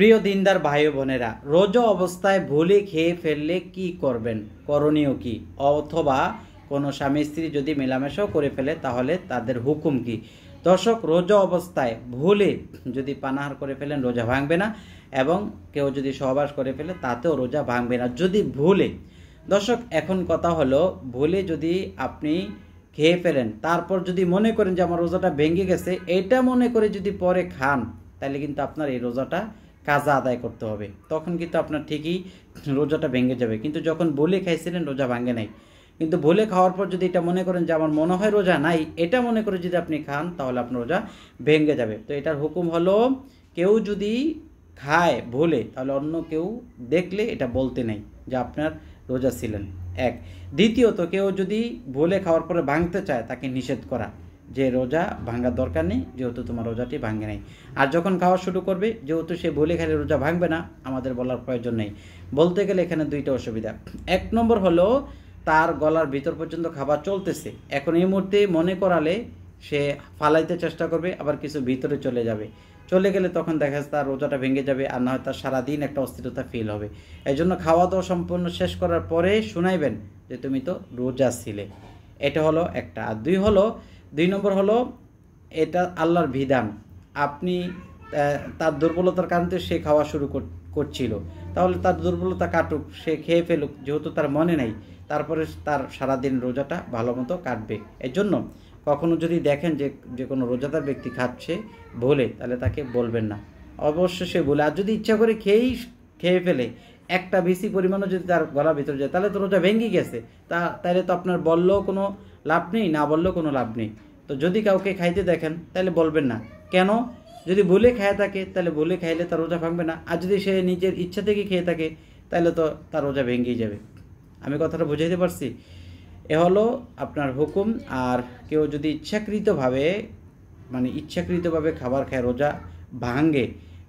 প্রিয় দিনদার ভাই বোনেরা, রোজা অবস্থায় ভুলে খেয়ে ফেললে কি করবেন, করণীয় কি, অথবা কোনো স্বামী স্ত্রী যদি মেলামেশাও করে ফেলে তাহলে তাদের হুকুম কি। দর্শক, রোজা অবস্থায় ভুলে যদি পানাহার করে ফেলেন রোজা ভাঙবে না, এবং কেউ যদি সহবাস করে ফেলে তাতেও রোজা ভাঙবে না যদি ভুলে। দর্শক, এখন কথা হলো, ভুলে যদি আপনি খেয়ে ফেলেন, তারপর যদি মনে করেন যে আমার রোজাটা ভেঙে গেছে, এটা মনে করে যদি পরে খান, তাহলে কিন্তু আপনার এই রোজাটা কাজা আদায় করতে হবে। তখন কিন্তু আপনার ঠিকই রোজাটা ভেঙে যাবে। কিন্তু যখন বলে খাইছিলেন রোজা ভাঙে নাই, কিন্তু বলে খাওয়ার পর যদি এটা মনে করেন যে আমার মনে হয় রোজা নাই, এটা মনে করে যদি আপনি খান তাহলে আপনার রোজা ভেঙে যাবে। তো এটার হুকুম হলো, কেউ যদি খায় ভুলে, তাহলে অন্য কেউ দেখলে এটা বলতে নেই যে আপনার রোজা ছিলেন, এক। দ্বিতীয়ত, কেউ যদি ভুলে খাওয়ার পরে ভাঙতে চায় তাকে নিষেধ করা যে রোজা ভাঙার দরকার নেই, যেহেতু তোমার রোজাটি ভাঙে নাই। আর যখন খাওয়া শুরু করবে, যেহেতু সে ভুলে খেলে রোজা ভাঙবে না, আমাদের বলার প্রয়োজন নেই। বলতে গেলে এখানে দুইটা অসুবিধা। এক নম্বর হলো, তার গলার ভিতর পর্যন্ত খাবার চলতেছে, এখন এই মুহূর্তে মনে করালে সে ফালাইতে চেষ্টা করবে, আবার কিছু ভিতরে চলে যাবে। চলে গেলে তখন দেখা যাচ্ছে তার রোজাটা ভেঙে যাবে, আর না হয় তার সারাদিন একটা অস্থিরতা ফিল হবে। এই জন্য খাওয়া দাওয়া সম্পূর্ণ শেষ করার পরে শুনাইবেন যে তুমি তো রোজা ছিলে। এটা হলো একটা। আর দুই নম্বর হলো, এটা আল্লাহর বিধান। আপনি তার দুর্বলতার কারণে সে খাওয়া শুরু করছিল, তাহলে তার দুর্বলতা কাটুক, সে খেয়ে ফেলুক, যেহেতু তার মনে নেই, তারপরে তার সারাদিন রোজাটা ভালো মতো কাটবে। এই জন্য কখনো যদি দেখেন যে কোনো রোজাদার ব্যক্তি খাচ্ছে ভুলে, তাহলে তাকে বলবেন না, অবশ্যই সে বলে। আর যদি ইচ্ছা করে খেয়ে ফেলে, একটা বেশি পরিমাণও যদি তার গলার ভিতরে যায়, তাহলে তো রোজা ভেঙে গেছে। তাহলে তো আপনার বললেও কোনো লাভ নেই, না বললেও কোনো লাভ নেই। তো যদি কাউকে খাইতে দেখেন তাহলে বলবেন না। কেন? যদি ভুলে খেয়ে থাকে তাহলে ভুলে খাইলে তার রোজা ভাঙবে না, আর যদি সে নিজের ইচ্ছা থেকে খেয়ে থাকে তাহলে তো তার রোজা ভেঙেই যাবে। আমি কথাটা বুঝাইতে পারছি? এ হলো আপনার হুকুম। আর কেউ যদি ইচ্ছাকৃতভাবে খাবার খায় রোজা ভাঙে,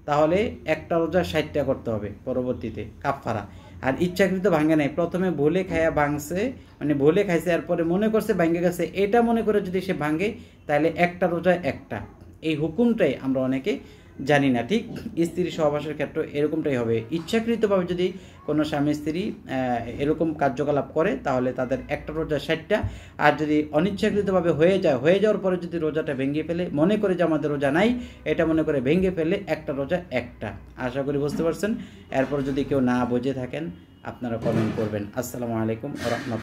তাহলে একটা রোজা 60টা করতে হবে পরবর্তীতে কাফারা। আর ইচ্ছাকৃত ভাঙে নাই, প্রথমে ভুলে খায়া ভাঙছে, মানে ভুলে খাইছে, এরপরে মনে করছে ভাঙে গেছে, এটা মনে করে যদি সে ভাঙে, তাহলে একটা রোজা একটা। এই হুকুমটাই আমরা অনেকে জানি না। ঠিক স্ত্রী সহবাসের ক্ষেত্রে এরকমটাই হবে। ইচ্ছাকৃতভাবে যদি কোনো স্বামী স্ত্রী এরকম কার্যকলাপ করে, তাহলে তাদের একটা রোজা 60টা। আর যদি অনিচ্ছাকৃতভাবে হয়ে যাওয়ার পরে যদি রোজাটা ভেঙে ফেলে, মনে করে যে আমাদের রোজা নাই, এটা মনে করে ভেঙে ফেলে, একটা রোজা একটা। আশা করি বুঝতে পারছেন। এরপর যদি কেউ না বুঝে থাকেন, আপনারা কমেন্ট করবেন। আসসালামু আলাইকুম ওয়া রাহমাতুল্লাহ।